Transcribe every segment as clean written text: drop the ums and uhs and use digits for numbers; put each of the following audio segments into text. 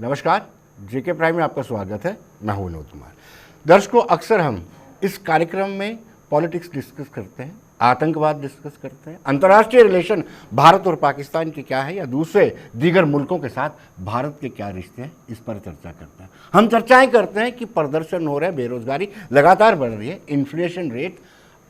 नमस्कार, जेके प्राइम में आपका स्वागत है। मैं हूं विनोद कुमार। दर्शकों, अक्सर हम इस कार्यक्रम में पॉलिटिक्स डिस्कस करते हैं, आतंकवाद डिस्कस करते हैं, अंतर्राष्ट्रीय रिलेशन भारत और पाकिस्तान के क्या है या दूसरे दीगर मुल्कों के साथ भारत के क्या रिश्ते हैं, इस पर चर्चा करते हैं। हम चर्चाएं करते हैं कि प्रदर्शन हो रहे हैं, बेरोजगारी लगातार बढ़ रही है, इन्फ्लेशन रेट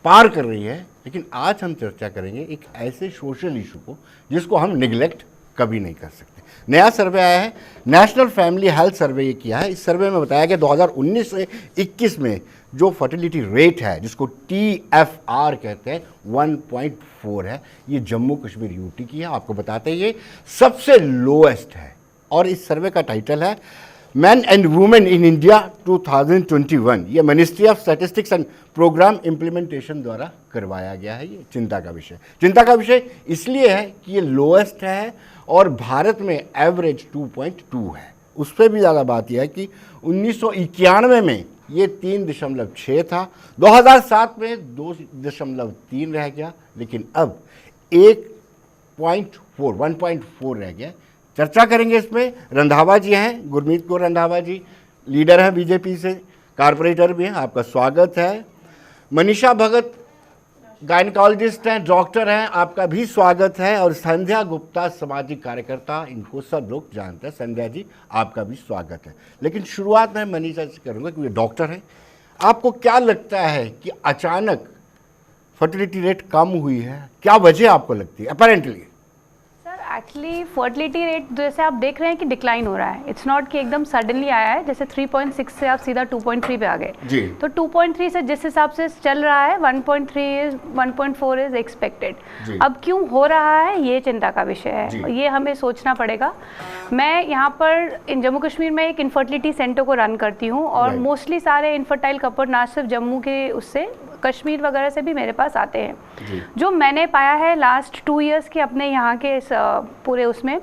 पार कर रही है। लेकिन आज हम चर्चा करेंगे एक ऐसे सोशल इशू को जिसको हम निगलेक्ट कभी नहीं कर सकते। नया सर्वे आया है, नेशनल फैमिली हेल्थ सर्वे ये किया है। इस सर्वे में बताया गया 2019 से 21 में जो फर्टिलिटी रेट है, जिसको TFR कहते हैं, 1.4 है। ये जम्मू कश्मीर यूटी की है। आपको बताते हैं ये सबसे लोएस्ट है। और इस सर्वे का टाइटल है man and women in India 2021। ये ministry of statistics and programme implementation द्वारा करवाया गया है। ये चिंता का विषय इसलिए है कि ये लोएस्ट है और भारत में एवरेज 2.2 है। उस पर भी ज़्यादा बात यह है कि 1991 में ये 3.6 था, 2007 में 2.3 रह गया, लेकिन अब 1.4 रह गया। चर्चा करेंगे इसमें। रंधावा जी हैं, गुरमीत कौर रंधावा जी लीडर हैं बीजेपी से, कारपोरेटर भी हैं, आपका स्वागत है। मनीषा भगत गायनिकोलॉजिस्ट हैं, डॉक्टर हैं, आपका भी स्वागत है। और संध्या गुप्ता सामाजिक कार्यकर्ता, इनको सब लोग जानते हैं। संध्या जी, आपका भी स्वागत है। लेकिन शुरुआत में मनीषा से करूँगा क्योंकि डॉक्टर हैं। आपको क्या लगता है कि अचानक फर्टिलिटी रेट कम हुई है, क्या वजह आपको लगती है अपेरेंटली? एक्चुअली फर्टिलिटी रेट जैसे आप देख रहे हैं कि डिक्लाइन हो रहा है। इट्स नॉट कि एकदम सडनली आया है, जैसे 3.6 से आप सीधा 2.3 पे आ गए जी। तो 2.3 से जिस हिसाब से चल रहा है 1.4 इज एक्सपेक्टेड। अब क्यों हो रहा है ये चिंता का विषय है, ये हमें सोचना पड़ेगा। मैं यहाँ पर इन जम्मू कश्मीर में एक इनफर्टिलिटी सेंटर को रन करती हूँ और मोस्टली सारे इनफर्टाइल कपल ना सिर्फ जम्मू के उससे कश्मीर वगैरह से भी मेरे पास आते हैं। जो मैंने पाया है लास्ट 2 इयर्स के अपने यहाँ के पूरे उसमें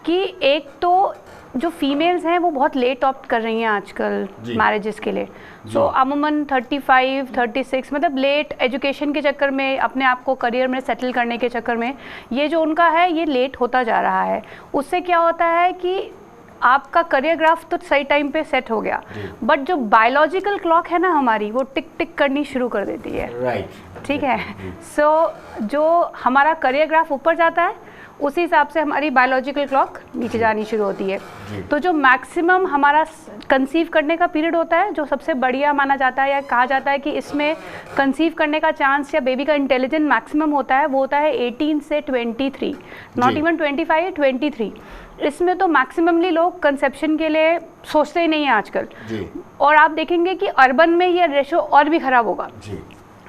कि एक तो जो फीमेल्स हैं वो बहुत लेट ऑप्ट कर रही हैं आजकल मैरिजेस के लिए। सो अमूमन 35, 36 मतलब लेट एजुकेशन के चक्कर में, अपने आप को करियर में सेटल करने के चक्कर में ये जो उनका है ये लेट होता जा रहा है। उससे क्या होता है कि आपका करियर ग्राफ तो सही टाइम पे सेट हो गया, बट जो बायोलॉजिकल क्लॉक है ना हमारी, वो टिक टिक करनी शुरू कर देती है। ठीक है। सो जो हमारा करियर ग्राफ ऊपर जाता है उसी हिसाब से हमारी बायोलॉजिकल क्लॉक नीचे जानी शुरू होती है। तो जो मैक्सिमम हमारा कंसीव करने का पीरियड होता है, जो सबसे बढ़िया माना जाता है या कहा जाता है कि इसमें कंसीव करने का चांस या बेबी का इंटेलिजेंस मैक्सिमम होता है, वो होता है 18 से 23, नॉट इवन 25, 23। इसमें तो मैक्सिममली लोग कंसेप्शन के लिए सोचते ही नहीं है आजकल। और आप देखेंगे कि अर्बन में ये रेशो और भी खराब होगा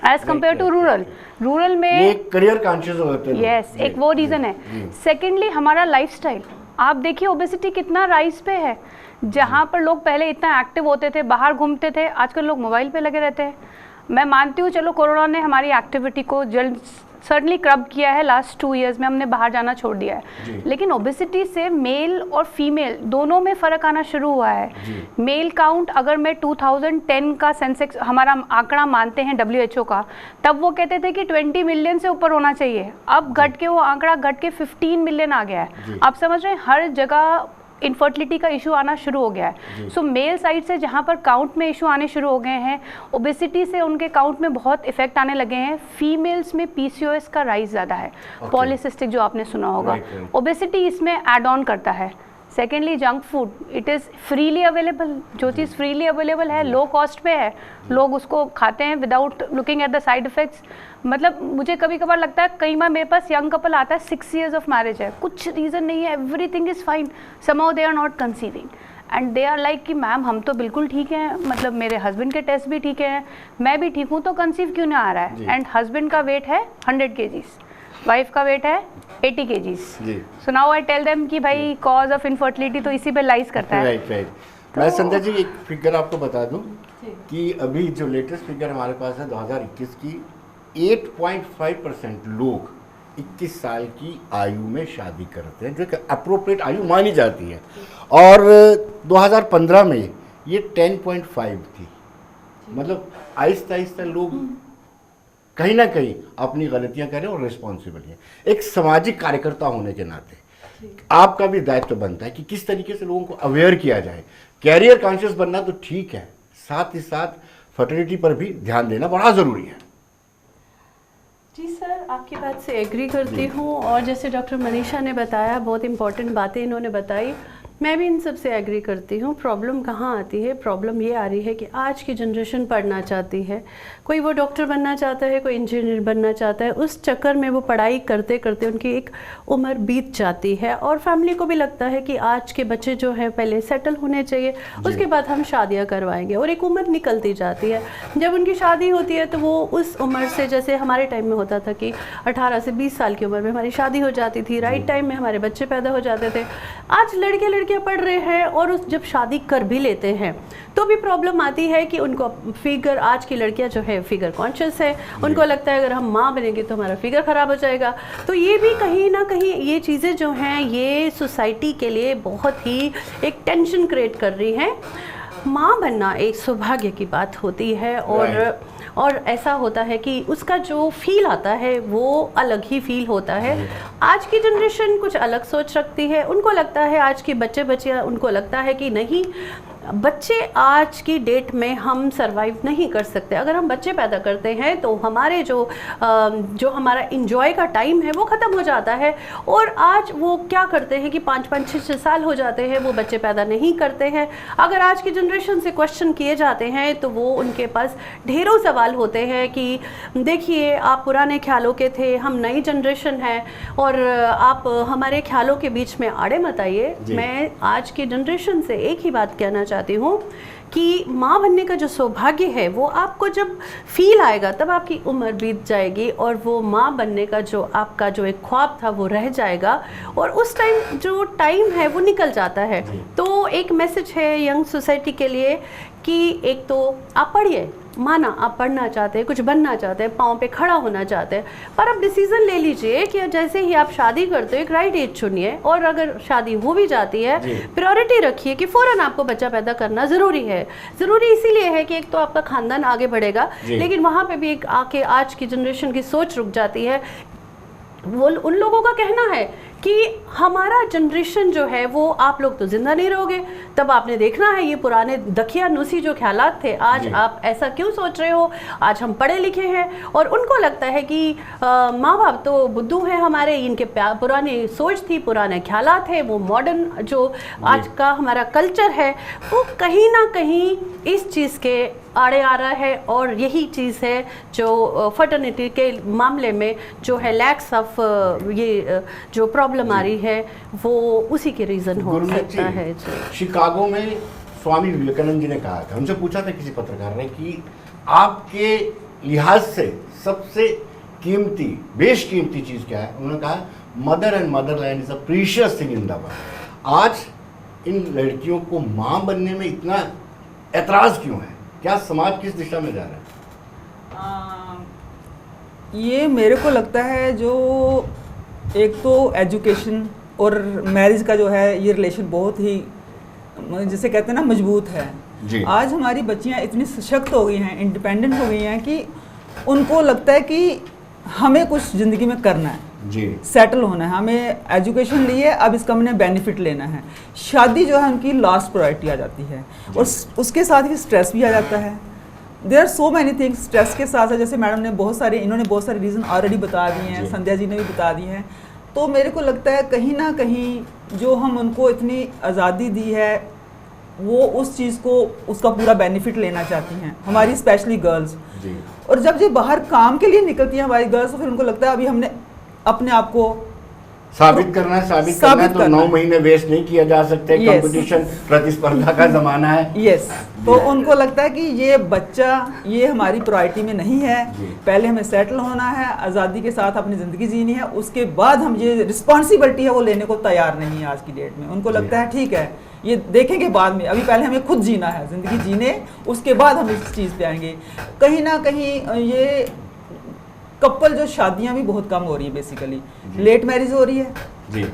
एज कम्पेयर टू रूरल में। ये करियर कॉन्शियस होते हैं। यस, एक वो रीज़न है। सेकेंडली हमारा लाइफस्टाइल, आप देखिए ओबेसिटी कितना राइज पे है। जहाँ पर लोग पहले इतना एक्टिव होते थे, बाहर घूमते थे, आजकल लोग मोबाइल पे लगे रहते हैं। मैं मानती हूँ चलो कोरोना ने हमारी एक्टिविटी को जल्द सर्टनली क्रब किया है। लास्ट 2 इयर्स में हमने बाहर जाना छोड़ दिया है, लेकिन ओबेसिटी से मेल और फीमेल दोनों में फ़र्क आना शुरू हुआ है। मेल काउंट अगर मैं 2010 का सेंसेक्स हमारा आंकड़ा मानते हैं WHO का, तब वो कहते थे कि 20 मिलियन से ऊपर होना चाहिए। अब घट के वो आंकड़ा घट के 15 मिलियन आ गया है। आप समझ रहे हैं, हर जगह इनफर्टिलिटी का इशू आना शुरू हो गया है। सो मेल साइड से जहाँ पर काउंट में इशू आने शुरू हो गए हैं, ओबेसिटी से उनके काउंट में बहुत इफेक्ट आने लगे हैं। फीमेल्स में PCOS का राइज ज़्यादा है, पॉलीसिस्टिक जो आपने सुना होगा। ओबेसिटी इसमें एड ऑन करता है। Secondly junk food, it is freely available. जो चीज़ फ्रीली अवेलेबल है, लो कॉस्ट पे है, लोग उसको खाते हैं without looking at the side effects. मतलब मुझे कभी कभार लगता है, कई बार मेरे पास यंग कपल आता है, 6 years ऑफ मैरिज है, कुछ रीज़न नहीं है, everything is fine, somehow they are not conceiving and they are like कि मैम हम तो बिल्कुल ठीक हैं, मतलब मेरे हस्बैंड के टेस्ट भी ठीक हैं, मैं भी ठीक हूँ, तो कंसीव क्यों नहीं आ रहा है। एंड हस्बैंड का वेट है 100 kgs, वाइफ का वेट है 80 kgs। So now I tell them कि भाई कॉज ऑफ इनफर्टिलिटी तो इसी पे लाइज करता है। मैं संध्या जी एक फिगर आपको बता दूं कि अभी जो लेटेस्ट फिगर हमारे पास है 2021 की, 8.5% लोग 21 साल की आयु में शादी करते हैं, जो कि अप्रोप्रिएट आयु मानी जाती है। और 2015 में ये 10.5 थी। मतलब आहिस्ता आहिस्ता लोग कहीं ना कहीं अपनी गलतियां करें और रिस्पॉन्सिबल हैं, एक सामाजिक कार्यकर्ता होने के नाते। आपका भी दायित्व बनता है कि किस तरीके से लोगों को अवेयर किया जाए। कैरियर कॉन्शियस बनना तो ठीक है, साथ ही साथ फर्टिलिटी पर भी ध्यान देना बड़ा ज़रूरी है। जी सर, आपकी बात से एग्री करती हूँ, और जैसे डॉक्टर मनीषा ने बताया, बहुत इंपॉर्टेंट बातें इन्होंने बताई, मैं भी इन सब से एग्री करती हूँ। प्रॉब्लम कहाँ आती है? प्रॉब्लम ये आ रही है कि आज की जनरेशन पढ़ना चाहती है, कोई वो डॉक्टर बनना चाहता है, कोई इंजीनियर बनना चाहता है, उस चक्कर में वो पढ़ाई करते करते उनकी एक उम्र बीत जाती है, और फैमिली को भी लगता है कि आज के बच्चे जो हैं पहले सेटल होने चाहिए, उसके बाद हम शादियाँ करवाएंगे, और एक उम्र निकलती जाती है। जब उनकी शादी होती है तो वो उस उम्र से, जैसे हमारे टाइम में होता था कि 18 से 20 साल की उम्र में हमारी शादी हो जाती थी, राइट टाइम में हमारे बच्चे पैदा हो जाते थे। आज लड़के पढ़ रहे हैं और उस जब शादी कर भी लेते हैं तो भी प्रॉब्लम आती है कि उनको फिगर, आज की लड़कियां जो है फिगर कॉन्शियस है, उनको लगता है अगर हम माँ बनेंगे तो हमारा फिगर ख़राब हो जाएगा। तो ये भी कहीं ना कहीं ये चीज़ें जो हैं ये सोसाइटी के लिए बहुत ही एक टेंशन क्रिएट कर रही हैं। माँ बनना एक सौभाग्य की बात होती है, और ऐसा होता है कि उसका जो फील आता है वो अलग ही फील होता है। आज की जनरेशन कुछ अलग सोच रखती है, उनको लगता है, आज के बच्चियाँ उनको लगता है कि नहीं, बच्चे आज की डेट में हम सरवाइव नहीं कर सकते। अगर हम बच्चे पैदा करते हैं तो हमारे जो हमारा इंजॉय का टाइम है वो ख़त्म हो जाता है, और आज वो क्या करते हैं कि 5-5, 6-6 साल हो जाते हैं, वो बच्चे पैदा नहीं करते हैं। अगर आज की जनरेशन से क्वेश्चन किए जाते हैं तो वो उनके पास ढेरों सवाल होते हैं कि देखिए आप पुराने ख्यालों के थे, हम नई जनरेशन है, और आप हमारे ख्यालों के बीच में आड़े मत आइए। मैं आज की जनरेशन से एक ही बात कहना चाहती हूँ कि माँ बनने का जो सौभाग्य है वो आपको जब फील आएगा तब आपकी उम्र बीत जाएगी, और वो माँ बनने का जो आपका जो एक ख्वाब था वो रह जाएगा, और उस टाइम जो टाइम है वो निकल जाता है। तो एक मैसेज है यंग सोसाइटी के लिए कि एक तो आप पढ़िए, माना आप पढ़ना चाहते हैं, कुछ बनना चाहते हैं, पाँव पे खड़ा होना चाहते हैं, पर अब डिसीजन ले लीजिए कि जैसे ही आप शादी करते हो एक राइट एज चुनिए, और अगर शादी हो भी जाती है प्रायोरिटी रखिए कि फ़ौरन आपको बच्चा पैदा करना ज़रूरी है। ज़रूरी इसीलिए है कि एक तो आपका खानदान आगे बढ़ेगा, लेकिन वहाँ पे भी एक आके आज की जनरेशन की सोच रुक जाती है। वो उन लोगों का कहना है कि हमारा जनरेशन जो है वो, आप लोग तो जिंदा नहीं रहोगे, तब आपने देखना है ये पुराने दकियानुसी जो ख्यालात थे, आज आप ऐसा क्यों सोच रहे हो, आज हम पढ़े लिखे हैं। और उनको लगता है कि माँ बाप तो बुद्धू हैं हमारे, इनके पुरानी सोच थी, पुराने ख्यालात है, वो मॉडर्न जो आज का हमारा कल्चर है वो कहीं ना कहीं इस चीज़ के आड़े आ रहा है, और यही चीज़ है जो फर्टिलिटी के मामले में जो है लैक्स ऑफ ये जो प्रॉब्लम आ रही है वो उसी के रीज़न हो सकता है। शिकागो में स्वामी विवेकानंद जी ने कहा था, उनसे पूछा था किसी पत्रकार ने कि आपके लिहाज से सबसे कीमती, बेशकीमती चीज़ क्या है? उन्होंने कहा mother and Motherland is a precious thing in the world. आज इन लड़कियों को माँ बनने में इतना ऐतराज़ क्यों है? क्या समाज किस दिशा में जा रहा है? ये मेरे को लगता है जो एक तो एजुकेशन और मैरिज का जो है ये रिलेशन बहुत ही, जिसे कहते हैं ना, मजबूत है जी। आज हमारी बच्चियां इतनी सशक्त हो गई हैं, इंडिपेंडेंट हो गई हैं कि उनको लगता है कि हमें कुछ ज़िंदगी में करना है जी, सेटल होना है, हमें एजुकेशन लिए, अब इसका हमने बेनिफिट लेना है। शादी जो है उनकी लास्ट प्रायोरिटी आ जाती है, और उसके साथ ही स्ट्रेस भी आ जाता है। There are so many things. Stress के साथ साथ जैसे मैडम ने इन्होंने बहुत सारे रीज़न ऑलरेडी बता दिए हैं, संध्या जी ने भी बता दिए हैं। तो मेरे को लगता है कहीं ना कहीं जो हम उनको इतनी आज़ादी दी है वो उस चीज़ को, उसका पूरा बेनिफिट लेना चाहती हैं हमारी स्पेशली गर्ल्स। और जब ये बाहर काम के लिए निकलती हैं हमारी गर्ल्स, तो फिर उनको लगता है अभी हमने अपने आप को साबित करना है, तो 9 महीने वेस्ट नहीं किया जा सकते। कंपटीशन, प्रतिस्पर्धा का जमाना है। तो उनको लगता है कि ये बच्चा, ये हमारी प्रायोरिटी में नहीं है, पहले हमें सेटल होना है, आज़ादी के साथ अपनी ज़िंदगी जीनी है, उसके बाद हम ये रिस्पॉन्सिबिलिटी है वो लेने को तैयार नहीं है आज की डेट में। उनको लगता है ठीक है ये देखेंगे बाद में, अभी पहले हमें खुद जीना है, ज़िंदगी जीने, उसके बाद हम इस चीज़ पे आएंगे। कहीं ना कहीं ये कपल जो शादियां भी बहुत कम हो रही है, बेसिकली लेट मैरिज हो रही है जी।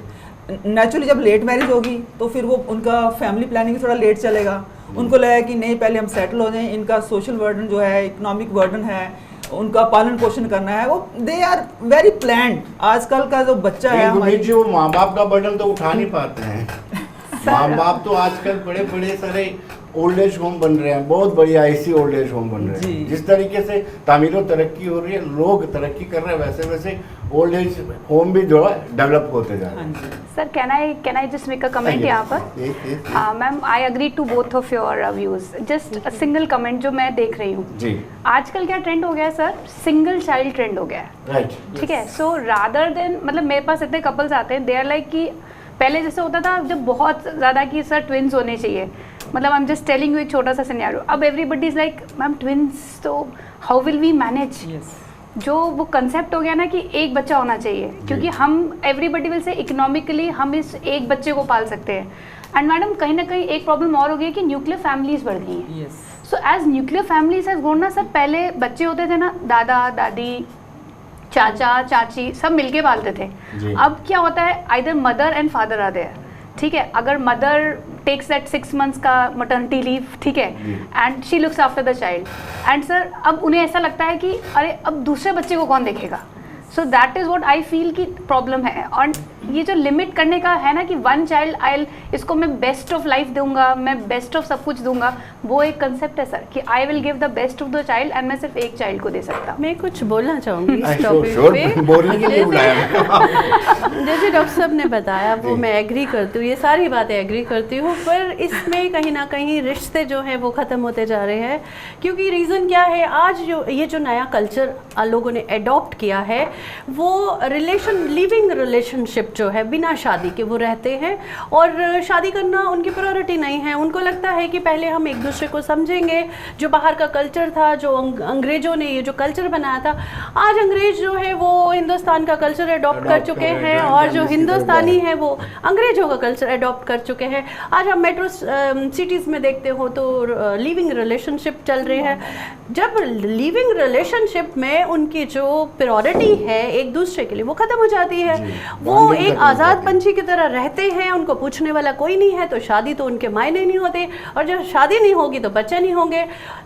नेचुरली जब लेट मैरिज होगी तो फिर वो उनका फैमिली प्लानिंग थोड़ा लेट चलेगा। उनको लगा कि नहीं पहले हम सेटल हो जाएं, इनका सोशल बर्डन जो है, इकोनॉमिक बर्डन है, उनका पालन पोषण करना है, वो दे आर वेरी प्लान्ड। आजकल का जो बच्चा है हमारी जो माँ बाप का बर्डन तो उठा नहीं पाते हैं। माँ बाप तो आजकल बड़े बड़े सारे ओल्ड एज होम बन रहे हैं, बहुत बढ़िया ऐसी ओल्ड एज होम बन रहे हैं। जिस तरीके से तामीर तरक्की हो रही है, लोग तरक्की कर रहे हैं, वैसे वैसे ओल्ड एज होम भी जो है डेवलप होते जा रहे हैं। Sir can I just make a comment यहाँ पर? Ma'am I agree to both of your views. Just a single comment जो मैं देख रही हूँ जी, आजकल क्या ट्रेंड हो गया है सर, सिंगल चाइल्ड ट्रेंड हो गया है, राइट, ठीक है। सो रादर देन, मतलब मेरे पास इतने कपल्स आते हैं, दे आर लाइक कि पहले जैसे होता था जब बहुत ज़्यादा कि सर ट्विन्स होने चाहिए, मतलब I am just telling you एक छोटा सा सिनेरियो। अब everybody is like ma'am twins, तो हाउ विल वी मैनेज? जो वो कंसेप्ट हो गया ना कि एक बच्चा होना चाहिए, क्योंकि हम एवरीबडी विल से इकोनॉमिकली हम इस एक बच्चे को पाल सकते हैं। एंड मैडम कहीं ना कहीं एक प्रॉब्लम और हो गई है कि न्यूक्लियर फैमिलीज बढ़ गई हैं। So as nuclear families has grown ना सर, पहले बच्चे होते थे ना, दादा दादी चाचा चाची सब मिलके पालते थे। अब क्या होता है, either mother and father are there, ठीक है। अगर मदर टेक्स दैट 6 months का मटर्निटी लीव, ठीक है, and she looks after the child, and sir अब उन्हें ऐसा लगता है कि अरे अब दूसरे बच्चे को कौन देखेगा। सो that is what I feel कि प्रॉब्लम है। और ये जो लिमिट करने का है ना कि 1 child आई इसको मैं बेस्ट ऑफ लाइफ दूंगा, मैं बेस्ट ऑफ सब कुछ दूंगा, वो एक कंसेप्ट है सर कि I will give the best of the child and मैं सिर्फ एक चाइल्ड को दे सकता हूँ। मैं कुछ बोलना चाहूँगी इस टॉपिक पे, बोलने के लिए बुलाया। जैसे डॉक्टर साहब ने बताया वो मैं एग्री करती हूँ, ये सारी बातें एग्री करती हूँ, पर इसमें कहीं ना कहीं रिश्ते जो हैं वो ख़त्म होते जा रहे हैं। क्योंकि रीज़न क्या है, आज जो ये जो नया कल्चर लोगों ने अडॉप्ट किया है, वो लिविंग रिलेशनशिप जो है बिना शादी के वो रहते हैं, और शादी करना उनकी प्रायोरिटी नहीं है। उनको लगता है कि पहले हम एक दूसरे को समझेंगे। जो बाहर का कल्चर था, जो अंग्रेज़ों ने ये जो कल्चर बनाया था, आज अंग्रेज जो है वो हिंदुस्तान का कल्चर अडॉप्ट कर चुके हैं, और जो हिंदुस्तानी है वो अंग्रेजों का कल्चर अडॉप्ट कर चुके हैं। आज हम मेट्रो सिटीज़ में देखते हो तो लिविंग रिलेशनशिप चल रहे हैं। जब लिविंग रिलेशनशिप में उनकी जो प्रायोरिटी है एक दूसरे के लिए वो ख़त्म हो जाती है, वो एक आज़ाद पंछी की तरह रहते हैं, उनको पूछने वाला कोई नहीं है, तो शादी तो उनके मायने नहीं होते, और जब शादी नहीं होगी तो बच्चे नहीं होंगे।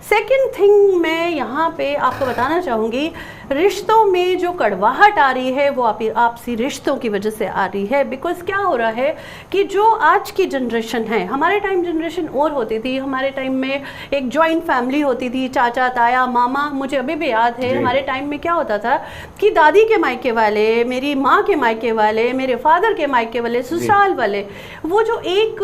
सेकंड थिंग मैं यहाँ पे आपको बताना चाहूँगी, रिश्तों में जो कड़वाहट आ रही है वो आपसी रिश्तों की वजह से आ रही है। बिकॉज क्या हो रहा है कि जो आज की जनरेशन है, हमारे टाइम जनरेशन और होती थी, हमारे टाइम में एक जॉइंट फैमिली होती थी, चाचा ताया मामा। मुझे अभी भी याद है हमारे टाइम में क्या होता था कि दादी के मायके वाले, मेरी माँ के मायके वाले, मेरे फादर के मायके वाले, ससुराल वाले, वो जो एक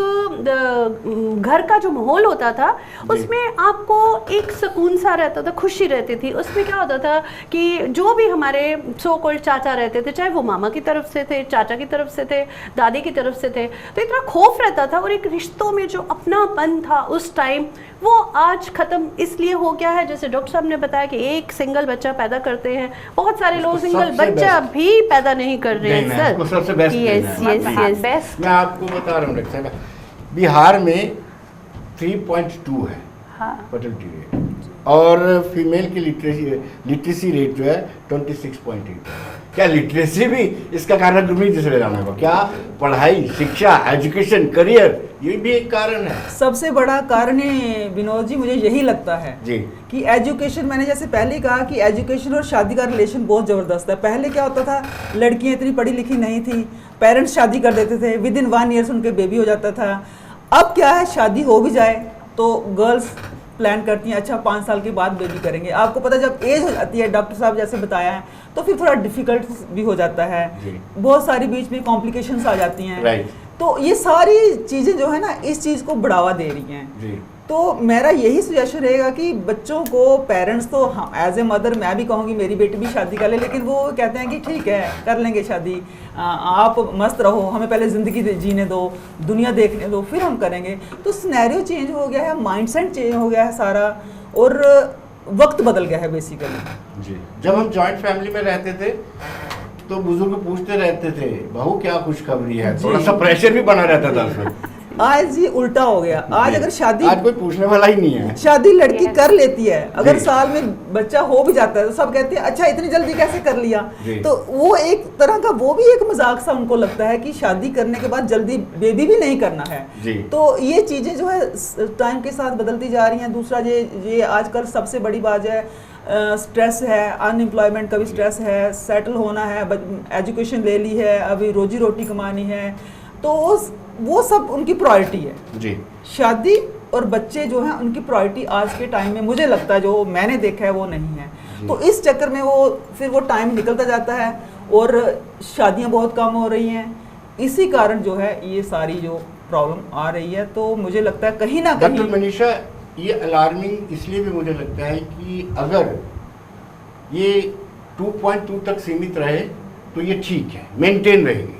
घर का जो माहौल होता था उसमें आपको एक सुकून सा रहता था, खुशी रहती थी। उसमें क्या होता था कि जो भी हमारे सो कॉल्ड चाचा रहते थे, चाहे वो मामा की तरफ से थे, चाचा की तरफ से थे, दादी की तरफ से थे, तो इतना खौफ रहता था, और एक रिश्तों में जो अपनापन था उस टाइम वो आज ख़त्म इसलिए हो गया है। जैसे डॉक्टर साहब ने बताया कि एक सिंगल बच्चा पैदा करते हैं, बहुत सारे लोग सिंगल बच्चा भी पैदा नहीं कर रहे हैं सर। सबसे बेस्ट यस, मैं आपको बता रहा हूँ डॉक्टर साहब, बिहार में 3.2 है फर्टिलिटी रेट, और फीमेल की लिटरेसी रेट जो है 26.8 है। क्या लिटरेसी भी इसका कारण गुरमीत जी से जाना होगा? क्या पढ़ाई, शिक्षा, एजुकेशन, करियर, ये भी एक कारण है। सबसे बड़ा कारण है विनोद जी, मुझे यही लगता है जी कि एजुकेशन, मैंने जैसे पहले ही कहा कि एजुकेशन और शादी का रिलेशन बहुत ज़बरदस्त है। पहले क्या होता था, लड़कियां इतनी पढ़ी लिखी नहीं थी, पेरेंट्स शादी कर देते थे, विद इन 1 year उनके बेबी हो जाता था। अब क्या है, शादी हो भी जाए तो गर्ल्स प्लान करती हैं, अच्छा 5 साल के बाद बेबी करेंगे। आपको पता है जब एज हो जाती है, डॉक्टर साहब जैसे बताया है, तो फिर थोड़ा डिफिकल्ट भी हो जाता है, बहुत सारी बीच में कॉम्प्लिकेशंस आ जाती हैं। तो ये सारी चीज़ें जो है ना, इस चीज़ को बढ़ावा दे रही हैं। तो मेरा यही सजेशन रहेगा कि बच्चों को पेरेंट्स तो एज ए मदर मैं भी कहूँगी मेरी बेटी भी शादी कर ले, लेकिन वो कहते हैं कि ठीक है कर लेंगे शादी, आप मस्त रहो, हमें पहले ज़िंदगी जीने दो, दुनिया देखने दो, फिर हम करेंगे। तो सिनेरियो चेंज हो गया है, माइंडसेट चेंज हो गया है सारा, और वक्त बदल गया है बेसिकली। जी, जब हम जॉइंट फैमिली में रहते थे तो बुजुर्ग पूछते रहते थे बहू क्या खुशखबरी है, थोड़ा सा प्रेशर भी बना रहता था उसमें। आज ये उल्टा हो गया, आज अगर शादी, आज कोई पूछने वाला ही नहीं है, शादी लड़की कर लेती है, अगर साल में बच्चा हो भी जाता है तो सब कहते हैं अच्छा इतनी जल्दी कैसे कर लिया। तो वो एक तरह का वो भी एक मजाक सा उनको लगता है कि शादी करने के बाद जल्दी बेबी भी नहीं करना है। तो ये चीजें जो है टाइम के साथ बदलती जा रही हैं। दूसरा ये आजकल सबसे बड़ी बात है, स्ट्रेस है, अनएम्प्लॉयमेंट का भी स्ट्रेस है, सेटल होना है, एजुकेशन ले ली है, अभी रोजी रोटी कमानी है, तो वो सब उनकी प्रायोरिटी है जी। शादी और बच्चे जो हैं उनकी प्रायोरिटी आज के टाइम में मुझे लगता है, जो मैंने देखा है वो नहीं है। तो इस चक्कर में फिर वो टाइम निकलता जाता है और शादियां बहुत कम हो रही हैं। इसी कारण जो है ये सारी जो प्रॉब्लम आ रही है। तो मुझे लगता है कहीं ना कहीं डॉक्टर मनीषा, ये अलार्मिंग इसलिए भी मुझे लगता है कि अगर ये 2.2 तक सीमित रहे तो ये ठीक है, मेंटेन रहेगी।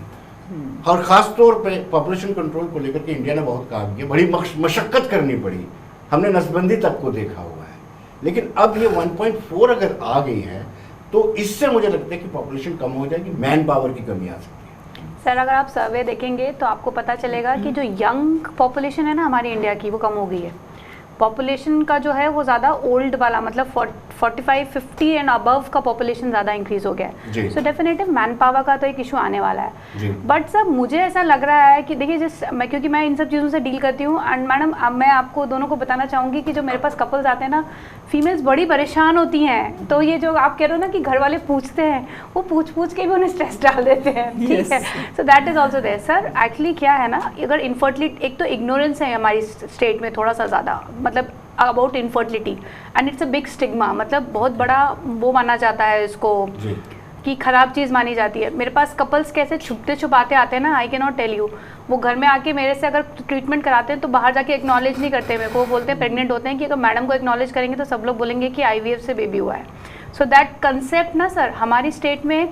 और ख़ास तौर पे पॉपुलेशन कंट्रोल को लेकर के इंडिया ने बहुत काम किया, बड़ी मशक्क़त करनी पड़ी, हमने नसबंदी तक को देखा हुआ है। लेकिन अब ये 1.4 अगर आ गई है तो इससे मुझे लगता है कि पॉपुलेशन कम हो जाएगी, मैन पावर की कमी आ सकती है। सर अगर आप सर्वे देखेंगे तो आपको पता चलेगा कि जो यंग पॉपुलेशन है ना हमारी इंडिया की, वो कम हो गई है। पॉपुलेशन का जो है वो ज़्यादा ओल्ड वाला, मतलब 45-50 एंड अबव का पॉपुलेशन ज़्यादा इंक्रीज हो गया है। सो डेफिनेटिव मैन पावर का तो एक इशू आने वाला है। बट सर मुझे ऐसा लग रहा है कि देखिए क्योंकि मैं इन सब चीज़ों से डील करती हूँ, एंड मैडम अब मैं आपको दोनों को बताना चाहूँगी कि जो मेरे पास कपल्स आते हैं ना, फीमेल्स बड़ी परेशान होती हैं। तो ये जो आप कह रहे हो ना कि घर वाले पूछते हैं, वो पूछ के भी उन्हें स्ट्रेस डाल देते हैं, ठीक है। So that is also there. Sir actually क्या है ना, अगर इनफर्टिलिटी, एक तो इग्नोरेंस है हमारी स्टेट में थोड़ा सा ज़्यादा, मतलब about infertility, and it's a big stigma, मतलब बहुत बड़ा वो माना जाता है इसको कि खराब चीज़ मानी जाती है। मेरे पास कपल्स कैसे छुपते छुपाते आते हैं ना, I can not tell you. वो घर में आके मेरे से अगर ट्रीटमेंट कराते हैं तो बाहर जाके एक्नॉलेज नहीं करते मेरे को, वो बोलते हैं प्रेग्नेंट होते हैं कि अगर मैडम को एक्नॉलेज करेंगे तो सब लोग बोलेंगे कि IVF से बेबी हुआ है। सो दैट कंसेप्ट ना सर, हमारी स्टेट में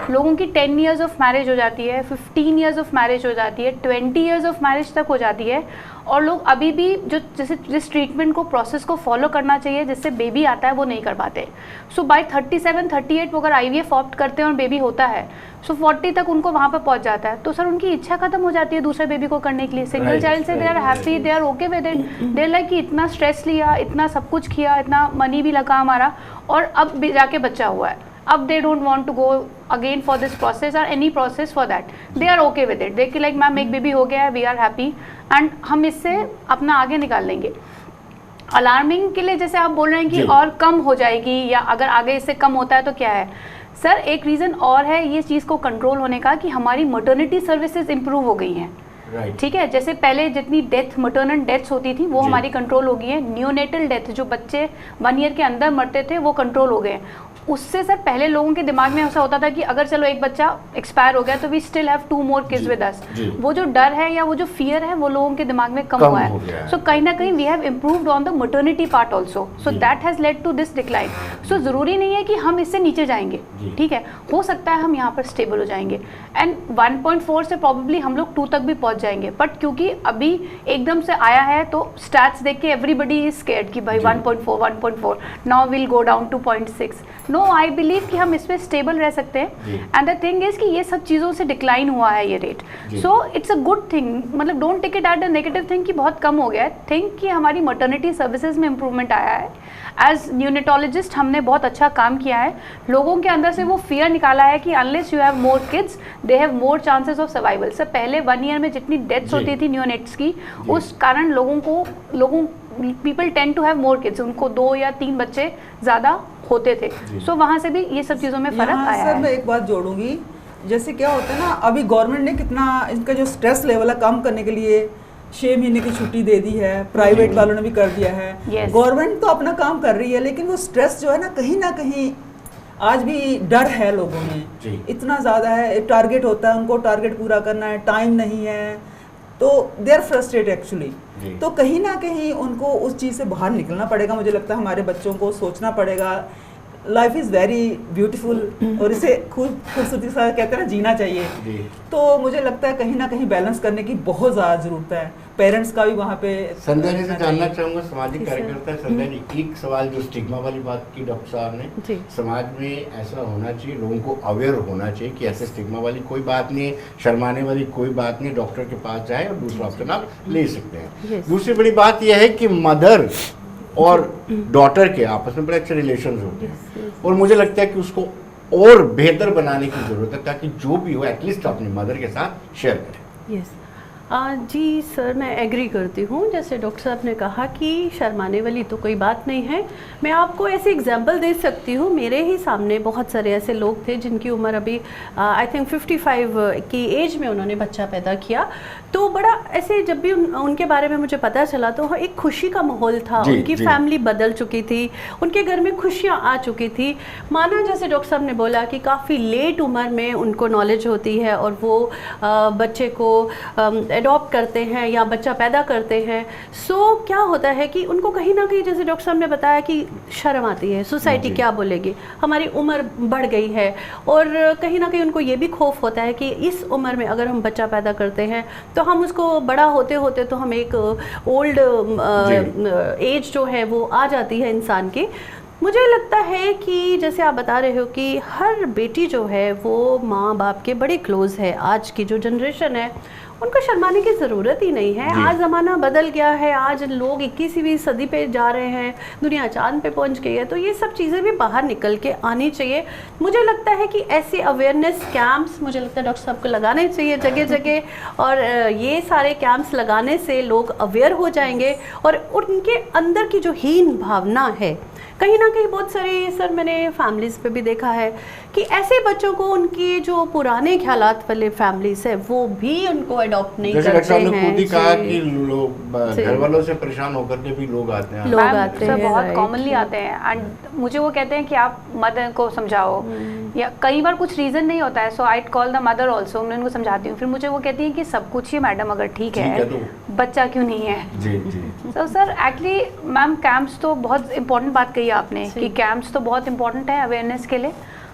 लोगों की 10 ईयर्स ऑफ मैरिज हो जाती है, 15 ईयर्स ऑफ मैरिज हो जाती है, 20 ईयर्स ऑफ मैरिज तक हो जाती है, और लोग अभी भी जिस ट्रीटमेंट को, प्रोसेस को फॉलो करना चाहिए जिससे बेबी आता है, वो नहीं कर पाते। सो बाय 37-38 वो अगर IVF ऑप्ट करते हैं और बेबी होता है, सो 40 तक उनको वहाँ पर पहुँच जाता है। तो सर उनकी इच्छा खत्म हो जाती है दूसरे बेबी को करने के लिए। सिंगल चाइल्ड से they are happy, they are okay with it, they like कि इतना स्ट्रेस लिया, इतना सब कुछ किया, इतना मनी भी लगा हमारा, और अब जाके बच्चा हुआ है। अब they don't want to go again for this process or any process for that. They are okay with it. देखिए like मैम एक बेबी हो गया है, we are happy, and हम इससे अपना आगे निकाल लेंगे। अलार्मिंग के लिए जैसे आप बोल रहे हैं कि और कम हो जाएगी, या अगर आगे इससे कम होता है तो क्या है सर, एक रीज़न और है ये चीज़ को कंट्रोल होने का कि हमारी मटर्निटी सर्विसेज इंप्रूव हो गई हैं। ठीक है, जैसे पहले जितनी मैटरनल डेथ्स होती थी वो हमारी कंट्रोल हो गई है। न्यूनेटल डेथ, जो बच्चे 1 ईयर के अंदर मरते थे, वो कंट्रोल हो गए। उससे सर पहले लोगों के दिमाग में ऐसा होता था कि अगर चलो एक बच्चा एक्सपायर हो गया तो we still have 2 more kids with us. वो जो डर है या वो जो फियर है वो लोगों के दिमाग में कम हुआ है। सो कहीं ना कहीं we have improved on the maternity part also, so that has led to this decline. So ज़रूरी नहीं है कि हम इससे नीचे जाएंगे, ठीक है, हो सकता है हम यहाँ पर स्टेबल हो जाएंगे, एंड 1.4 से प्रॉब्ली हम लोग 2 तक भी पहुँच जाएंगे। बट क्योंकि अभी एकदम से आया है तो स्टैट्स देख के एवरीबडी इज स्केर्ड कि भाई 1.4 now will go down to 0.6। No, I believe कि हम इसमें स्टेबल रह सकते हैं, एंड द थिंग इज कि ये सब चीज़ों से डिक्लाइन हुआ है ये रेट। So it's a good thing, मतलब don't take it at a negative thing कि बहुत कम हो गया है। थिंक कि हमारी मटर्निटी सर्विसेज में इंप्रूवमेंट आया है। एज न्यूनेटोलॉजिस्ट हमने बहुत अच्छा काम किया है, लोगों के अंदर से वो फियर निकाला है कि unless you have more kids they have more chances of survival. Sir पहले 1 ईयर में जितनी डेथ्स होती थी न्यूनेट्स की, उस कारण लोगों people tend to have more kids, उनको 2 या 3 बच्चे ज़्यादा होते थे। सो वहाँ से भी ये सब चीज़ों में फ़र्क आया है। सर मैं एक बात जोड़ूंगी, जैसे क्या होता है ना, अभी गवर्नमेंट ने कितना इनका जो स्ट्रेस लेवल है कम करने के लिए 6 महीने की छुट्टी दे दी है, प्राइवेट वालों ने भी कर दिया है। गवर्नमेंट तो अपना काम कर रही है, लेकिन वो स्ट्रेस जो है ना कहीं आज भी डर है लोगों में, इतना ज़्यादा है। टारगेट होता है, उनको टारगेट पूरा करना है, टाइम नहीं है, तो दे आर फ्रस्ट्रेटेड एक्चुअली। तो कहीं ना कहीं उनको उस चीज़ से बाहर निकलना पड़ेगा। मुझे लगता है हमारे बच्चों को सोचना पड़ेगा, लाइफ इज़ वेरी ब्यूटीफुल और इसे खूबसूरती से कहते हैं ना जीना चाहिए। तो मुझे लगता है कहीं ना कहीं बैलेंस करने की बहुत ज़्यादा ज़रूरत है, पेरेंट्स का भी वहाँ पे। संध्या जी से जानना चाहूँगा, सामाजिक कार्यकर्ता संध्या जी, एक सवाल जो स्टिग्मा वाली बात की डॉक्टर साहब ने, समाज में ऐसा होना चाहिए, लोगों को अवेयर होना चाहिए कि ऐसे स्टिग्मा वाली कोई बात नहीं है, शर्माने वाली कोई बात नहीं, डॉक्टर के पास जाए और दूसरा ऑप्शन आप ले सकते हैं। दूसरी बड़ी बात यह है कि मदर और डॉटर के आपस में बड़े अच्छे रिलेशन होते हैं, और मुझे लगता है कि उसको और बेहतर बनाने की ज़रूरत है ताकि जो भी हो एटलीस्ट अपनी मदर के साथ शेयर करें। जी सर, मैं एग्री करती हूँ। जैसे डॉक्टर साहब ने कहा कि शर्माने वाली तो कोई बात नहीं है। मैं आपको ऐसे एग्जांपल दे सकती हूँ। मेरे ही सामने बहुत सारे ऐसे लोग थे जिनकी उम्र अभी आई थिंक 55 की एज में उन्होंने बच्चा पैदा किया। तो बड़ा ऐसे जब भी उनके बारे में मुझे पता चला तो एक खुशी का माहौल था। उनकी फैमिली बदल चुकी थी, उनके घर में खुशियाँ आ चुकी थी। माना जैसे डॉक्टर साहब ने बोला कि काफ़ी लेट उम्र में उनको नॉलेज होती है और वो बच्चे को अडॉप्ट करते हैं या बच्चा पैदा करते हैं। सो क्या होता है कि उनको कहीं ना कहीं, जैसे डॉक्टर साहब ने बताया, कि शर्म आती है, सोसाइटी क्या बोलेगी, हमारी उम्र बढ़ गई है। और कहीं ना कहीं उनको ये भी खौफ होता है कि इस उम्र में अगर हम बच्चा पैदा करते हैं तो हम उसको बड़ा होते होते तो हम एक ओल्ड एज जो है वो आ जाती है इंसान की। मुझे लगता है कि जैसे आप बता रहे हो कि हर बेटी जो है वो माँ बाप के बड़े क्लोज है। आज की जो जनरेशन है उनको शर्माने की ज़रूरत ही नहीं है। आज ज़माना बदल गया है, आज लोग 21वीं सदी पे जा रहे हैं, दुनिया चांद पे पहुंच गई है। तो ये सब चीज़ें भी बाहर निकल के आनी चाहिए। मुझे लगता है कि ऐसे अवेयरनेस कैंप्स मुझे लगता है डॉक्टर साहब को लगाने चाहिए जगह जगह, और ये सारे कैंप्स लगाने से लोग अवेयर हो जाएंगे और उनके अंदर की जो हीन भावना है, कहीं ना कहीं बहुत सारे सर मैंने फैमिलीज़ पे भी देखा है कि ऐसे बच्चों को उनके जो पुराने ख्यालात वाले फैमिलीज है वो भी उनको अडॉप्ट नहीं करते हैं। जैसे खुद ही कहा कि लोग घर वालों से परेशान होकर के भी लोग आते हैं, बहुत कॉमनली आते हैं। एंड मुझे वो कहते हैं कि आप मदर को समझाओ, या कई बार कुछ रीज़न नहीं होता है, so I call the mother also, मैं उनको समझाती हूँ। फिर मुझे वो कहती हैं कि सब कुछ ही मैडम अगर ठीक है तो बच्चा क्यों नहीं है। जी जी। तो सर एक्चुअली मैम कैंप्स तो बहुत इंपॉर्टेंट बात कही आपने कि कैंप्स तो बहुत इंपॉर्टेंट है अवेयरनेस के लिए,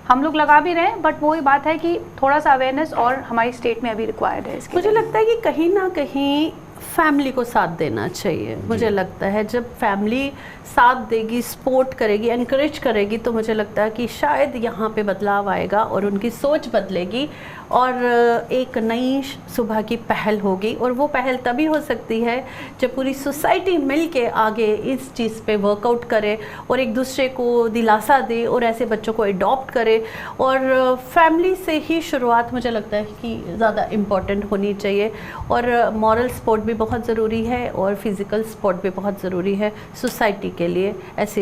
हम लोग लगा भी रहे हैं। बट वही बात है कि थोड़ा सा अवेयरनेस और हमारी स्टेट में अभी रिक्वायर्ड है इसके। मुझे लगता है कि कहीं ना कहीं फैमिली को साथ देना चाहिए। मुझे लगता है जब फैमिली साथ देगी, सपोर्ट करेगी, एनकरेज करेगी, तो मुझे लगता है कि शायद यहाँ पे बदलाव आएगा और उनकी सोच बदलेगी और एक नई सुबह की पहल होगी। और वो पहल तभी हो सकती है जब पूरी सोसाइटी मिल के आगे इस चीज़ पे वर्कआउट करे और एक दूसरे को दिलासा दे और ऐसे बच्चों को अडॉप्ट करे। और फैमिली से ही शुरुआत मुझे लगता है कि ज़्यादा इम्पॉर्टेंट होनी चाहिए। और मॉरल सपोर्ट भी बहुत ज़रूरी है और फिज़िकल सपोर्ट भी बहुत ज़रूरी है सोसाइटी के लिए। ऐसे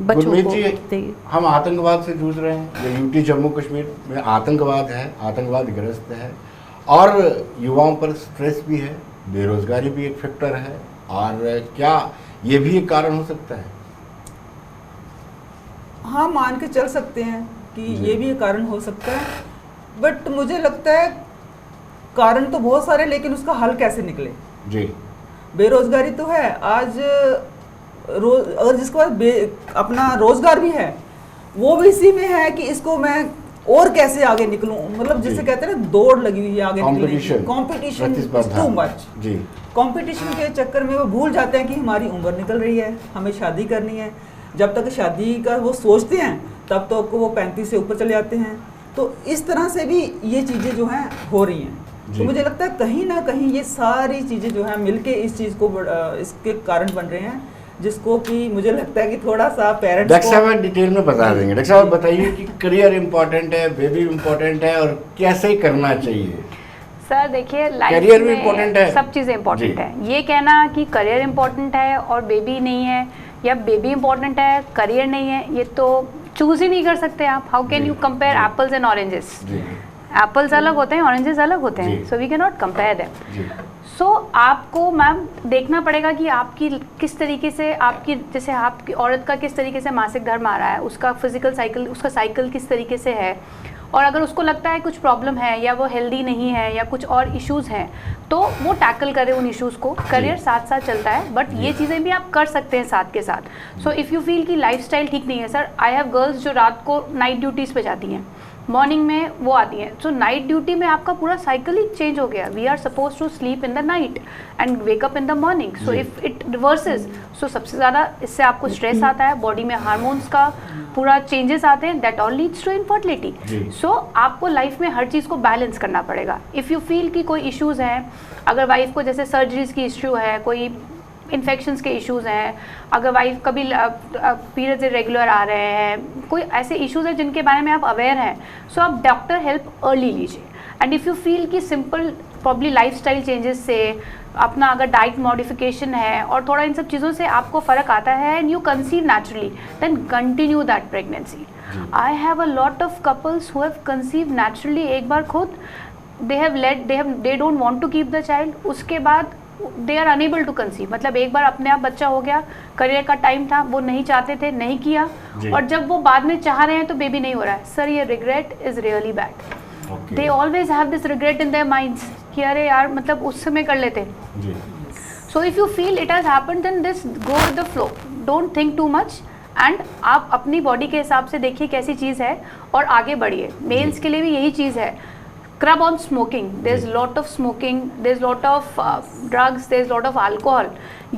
बच्चों को हम आतंकवाद से जूझ रहे हैं, यूटी जम्मू कश्मीर में आतंकवाद है, आतंकवाद ग्रस्त है और युवाओं पर स्ट्रेस भी है, बेरोजगारी भी एक फैक्टर है। और क्या ये भी एक कारण हो सकता है? हाँ, मान के चल सकते हैं कि ये भी एक कारण हो सकता है। बट मुझे लगता है कारण तो बहुत सारे, लेकिन उसका हल कैसे निकले। जी, बेरोजगारी तो है आज, अगर जिसके पास अपना रोजगार भी है वो भी इसी में है कि इसको मैं और कैसे आगे निकलूं। मतलब जिसे कहते हैं ना, दौड़ लगी हुई है आगे निकलने की, कंपटीशन टू मच। जी, कंपटीशन के चक्कर में वो भूल जाते हैं कि हमारी उम्र निकल रही है, हमें शादी करनी है। जब तक शादी का वो सोचते हैं तब तो वो 35 से ऊपर चले जाते हैं। तो इस तरह से भी ये चीज़ें जो हैं हो रही हैं। तो मुझे लगता है कहीं ना कहीं ये सारी चीज़ें जो हैं मिलके इस चीज़ को इसके कारण बन रहे हैं, जिसको कि मुझे लगता है कि थोड़ा सा पेरेंट्स डॉक्टर साहब डिटेल में बता देंगे। डॉक्टर साहब बताइए कि करियर इम्पोर्टेंट है, बेबी इम्पोर्टेंट है और कैसे करना चाहिए। सर देखिए, लाइफ करियर भी इम्पोर्टेंट है, सब चीज़ें इम्पोर्टेंट है। ये कहना कि करियर इम्पोर्टेंट है और बेबी नहीं है, या बेबी इम्पोर्टेंट है करियर नहीं है, ये तो चूज ही नहीं कर सकते आप। How can you compare apples and oranges? Apples अलग होते हैं, ऑरेंजेस अलग होते हैं, so we can not compare them. So आपको मैम देखना पड़ेगा कि आपकी किस तरीके से, आपकी जैसे आपकी औरत का किस तरीके से मासिक धर्म आ रहा है, उसका फिजिकल साइकिल, उसका साइकिल किस तरीके से है, और अगर उसको लगता है कुछ प्रॉब्लम है या वो हेल्दी नहीं है या कुछ और इश्यूज़ हैं तो वो टैकल करे उन इश्यूज़ को। करियर साथ साथ चलता है, बट ये चीज़ें भी आप कर सकते हैं साथ के साथ। सो इफ़ यू फील कि लाइफस्टाइल ठीक नहीं है, सर आई हैव गर्ल्स जो रात को नाइट ड्यूटीज़ पे जाती हैं, मॉर्निंग में वो आती हैं। सो नाइट ड्यूटी में आपका पूरा साइकिल ही चेंज हो गया। We are suppose to sleep in the night and wake up in the morning. So if it reverses, so सबसे ज़्यादा इससे आपको स्ट्रेस आता है, बॉडी में हार्मोन्स का पूरा चेंजेस आते हैं, that all leads to infertility. So आपको लाइफ में हर चीज़ को बैलेंस करना पड़ेगा। इफ़ यू फील कि कोई इश्यूज़ हैं, अगर वाइफ को जैसे सर्जरीज की इश्यू है, कोई इन्फेक्शंस के इश्यूज हैं, अगर वाइफ कभी पीरियड्स इरेगुलर आ रहे हैं, कोई ऐसे इश्यूज हैं जिनके बारे में आप अवेयर हैं, सो आप डॉक्टर हेल्प अर्ली लीजिए। एंड इफ़ यू फील कि सिंपल प्रॉब्ली लाइफस्टाइल चेंजेस से, अपना अगर डाइट मॉडिफिकेशन है और थोड़ा इन सब चीज़ों से आपको फ़र्क आता है and you conceive naturally, then continue that pregnancy. I have a lot of couples who have conceive naturally, एक बार खुद they don't want to keep the child, उसके बाद they are unable to conceive, मतलब एक बार अपने आप बच्चा हो गया, करियर का टाइम था, वो नहीं चाहते थे, नहीं किया, और जब वो बाद में चाह रहे हैं तो बेबी नहीं हो रहा है। सर ये regret is really bad. They always have this regret in their minds कि अरे यार मतलब उस समय कर लेते। So if you feel it has happened then this go with the flow, don't think too much and आप अपनी बॉडी के हिसाब से देखिए कैसी चीज़ है और आगे बढ़िए। मेल्स के लिए भी यही चीज़ है, curb on smoking, there is lot of smoking, there is lot of drugs, there is lot of alcohol.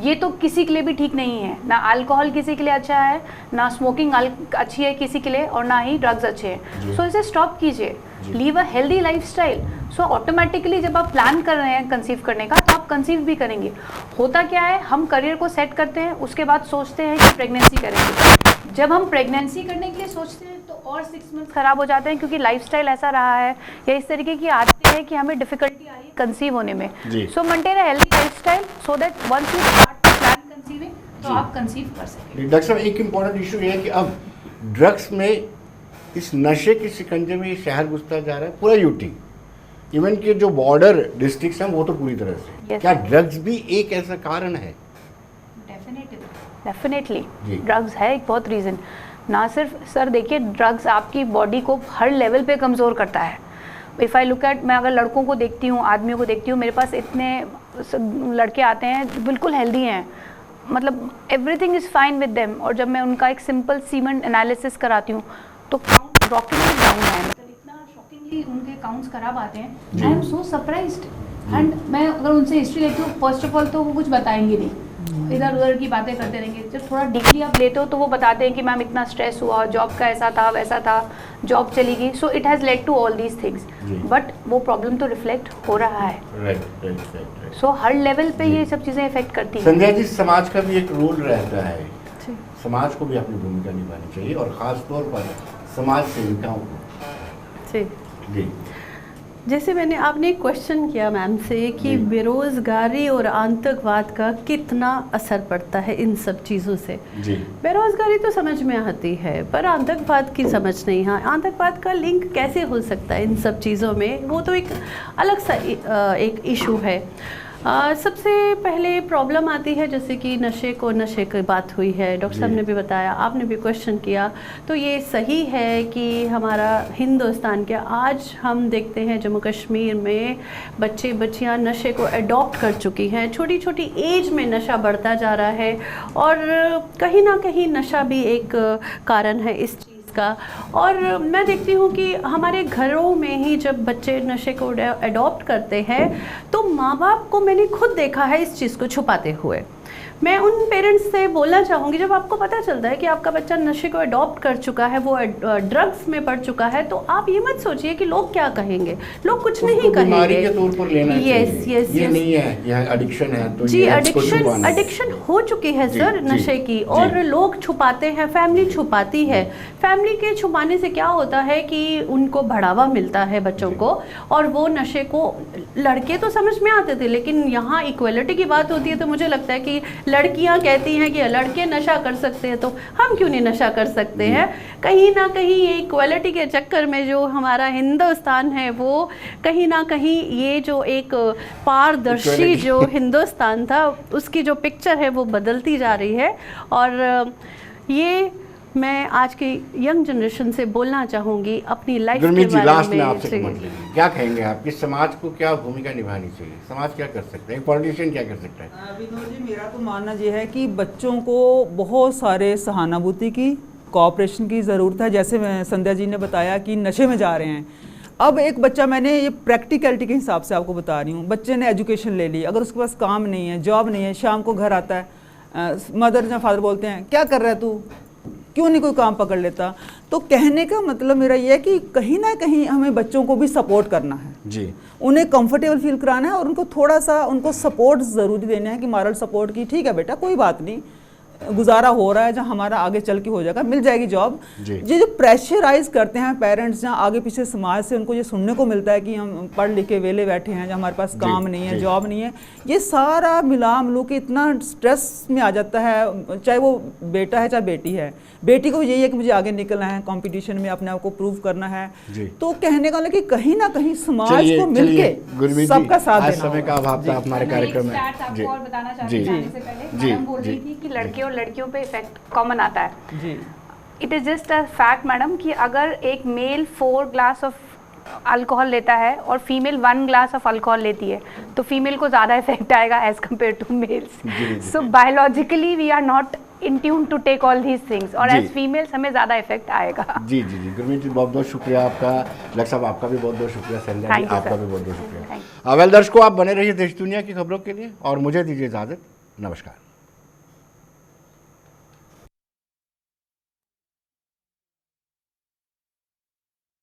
ये तो किसी के लिए भी ठीक नहीं है, ना अल्कोहल किसी के लिए अच्छा है, ना स्मोकिंग अच्छी है किसी के लिए, और ना ही ड्रग्स अच्छे हैं। सो इसे स्टॉप कीजिए, leave a healthy lifestyle. So automatically जब आप प्लान कर रहे हैं कंसीव करने का तो आप कंसीव भी करेंगे। होता क्या है, हम करियर को सेट करते हैं, उसके बाद सोचते हैं कि प्रेगनेंसी करेंगे। जब हम प्रेगनेंसी करने के लिए सोचते हैं तो और 6 मंथ खराब हो जाते हैं, क्योंकि लाइफस्टाइल ऐसा रहा है या इस तरीके की आदतें हैं कि हमें डिफिकल्टी आ रही है कंसीव होने में। So maintain a healthy lifestyle so that once you start to plan conceiving तो आप कंसीव कर सकें। डॉक्टर साहब एक इम्पॉर्टेंट इशू ये है कि अब ड्रग्स में, इस नशे के शिकंजे में ये शहर घुसता जा रहा है, पूरा यूटी, इवन के जो बॉर्डर डिस्ट्रिक्ट्स हैं वो तो पूरी तरह से। क्या ड्रग्स भी एक ऐसा कारण है? डेफिनेटली ड्रग्स है एक बहुत रीज़न। ना सिर्फ सर देखिए, ड्रग्स आपकी बॉडी को हर लेवल पे कमज़ोर करता है। इफ़ आई लुक एट, मैं अगर लड़कों को देखती हूँ, आदमियों को देखती हूँ, मेरे पास इतने लड़के आते हैं बिल्कुल हेल्दी हैं, मतलब everything is fine with them, और जब मैं उनका एक सिंपल सीमेंट एनालिसिस कराती हूँ तो काउंट रॉकेटली डाउन है, मतलब इतना शॉकिंगली उनके काउंट्स खराब आते हैं। I am so surprised. And मैं अगर उनसे हिस्ट्री लेती हूँ, फर्स्ट ऑफ ऑल तो वो कुछ बताएंगे नहीं, इधर उधर की बातें करते रहेंगे। जब थोड़ा डीपली आप लेते हो तो वो बताते हैं कि मैम इतना स्ट्रेस हुआ, जॉब का ऐसा था वैसा था, जॉब चली गई, so it has led to all these things, but वो प्रॉब्लम तो रिफ्लेक्ट हो रहा है। राइट। सो हर लेवल पे ये सब चीज़ें इफेक्ट करती हैं। संध्या जी, समाज का भी एक रोल रहता है, समाज को भी अपनी भूमिका निभानी चाहिए, और ख़ास तौर पर समाज सेविकाओं को। जी, जैसे आपने एक क्वेश्चन किया मैम से कि बेरोज़गारी और आतंकवाद का कितना असर पड़ता है इन सब चीज़ों से। जी, बेरोज़गारी तो समझ में आती है, पर आतंकवाद की समझ नहीं। हाँ, आतंकवाद का लिंक कैसे हो सकता है इन सब चीज़ों में, वो तो एक अलग सा एक इशू है। सबसे पहले प्रॉब्लम आती है, जैसे कि नशे की बात हुई है, डॉक्टर साहब ने भी बताया, आपने भी क्वेश्चन किया, तो ये सही है कि हमारा हिंदुस्तान के आज हम देखते हैं जम्मू कश्मीर में बच्चे बच्चियां नशे को अडॉप्ट कर चुकी हैं, छोटी छोटी एज में नशा बढ़ता जा रहा है, और कहीं ना कहीं नशा भी एक कारण है इस चीज़ का। और मैं देखती हूँ कि हमारे घरों में ही जब बच्चे नशे को अडॉप्ट करते हैं तो माँ बाप को मैंने खुद देखा है इस चीज़ को छुपाते हुए। मैं उन पेरेंट्स से बोलना चाहूँगी, जब आपको पता चलता है कि आपका बच्चा नशे को अडॉप्ट कर चुका है, वो ड्रग्स में पड़ चुका है, तो आप ये मत सोचिए कि लोग क्या कहेंगे, लोग कुछ नहीं कहेंगे। बीमारी के तौर पर लेना चाहिए। ये नहीं है, यह एडिक्शन है, तो जी एडिक्शन हो चुकी है सर नशे की, और लोग छुपाते हैं, फैमिली छुपाती है। फैमिली के छुपाने से क्या होता है कि उनको बढ़ावा मिलता है बच्चों को, और वो नशे को, लड़के तो समझ में आते थे, लेकिन यहाँ इक्वलिटी की बात होती है तो मुझे लगता है कि लड़कियां कहती हैं कि लड़के नशा कर सकते हैं तो हम क्यों नहीं नशा कर सकते हैं। कहीं ना कहीं ये इक्वलिटी के चक्कर में जो हमारा हिंदुस्तान है, वो कहीं ना कहीं ये जो एक पारदर्शी जो हिंदुस्तान था उसकी जो पिक्चर है वो बदलती जा रही है। और ये मैं आज की यंग जनरेशन से बोलना चाहूँगी अपनी लाइफ के बारे में। आपसे क्या कहेंगे आप कि समाज को क्या भूमिका निभानी चाहिए, समाज क्या कर सकते हैं, पॉलिटिशियन क्या कर सकता है? विनोद जी, मेरा तो मानना ये है कि बच्चों को बहुत सारे सहानुभूति की, कोऑपरेशन की ज़रूरत है। जैसे संध्या जी ने बताया कि नशे में जा रहे हैं, अब एक बच्चा, मैंने ये प्रैक्टिकलिटी के हिसाब से आपको बता रही हूँ, बच्चे ने एजुकेशन ले ली, अगर उसके पास काम नहीं है, जॉब नहीं है, शाम को घर आता है, मदर या फादर बोलते हैं क्या कर रहा है तू, क्यों नहीं कोई काम पकड़ लेता। तो कहने का मतलब मेरा ये है कि कहीं ना कहीं हमें बच्चों को भी सपोर्ट करना है। जी। उन्हें कंफर्टेबल फील कराना है और उनको थोड़ा सा उनको सपोर्ट ज़रूरी देना है कि मॉरल सपोर्ट की, ठीक है बेटा कोई बात नहीं, गुजारा हो रहा है, जहाँ हमारा आगे चल के हो जाएगा, मिल जाएगी जॉब। ये जो प्रेशराइज करते हैं पेरेंट्स, जहाँ आगे पीछे समाज से उनको ये सुनने को मिलता है कि हम पढ़ लिख के वेले बैठे हैं, जहाँ हमारे पास काम नहीं है, जॉब नहीं है, ये सारा मिला मिलू के इतना स्ट्रेस में आ जाता है, चाहे वो बेटा है चाहे बेटी है। बेटी को यही है कि मुझे आगे निकलना है, कंपटीशन में अपने आप को प्रूव करना है। तो कहने का कि कहीं ना कहीं समाज को मिलके सबका साथ देना। समय का अभाव था हमारे कार्यक्रम में। आपको और बताना चाहती हूँ जाने से पहले, मैडम बोल रही थी कि लड़के और लड़कियों पे इफेक्ट कॉमन आता है। जी, it is just a fact madam कि अगर एक मेल 4 ग्लास ऑफ अल्कोहल लेता है और फीमेल 1 ग्लास ऑफ अल्कोहल लेती है तो फीमेल को ज़्यादा इफेक्ट आएगा as compare to males. So biologically we are not in tune to take all these things, और एज फीमेल्स हमें ज़्यादा इफेक्ट आएगा। जी जी जी, गुरमीत जी बहुत बहुत शुक्रिया आपका, लक साहब आपका भी बहुत बहुत शुक्रिया, संध्या जी आपका भी बहुत बहुत शुक्रिया। वेल दर्शकों, आप बने रहिए देश दुनिया की खबरों के लिए और मुझे दीजिए इजाज़त, नमस्कार।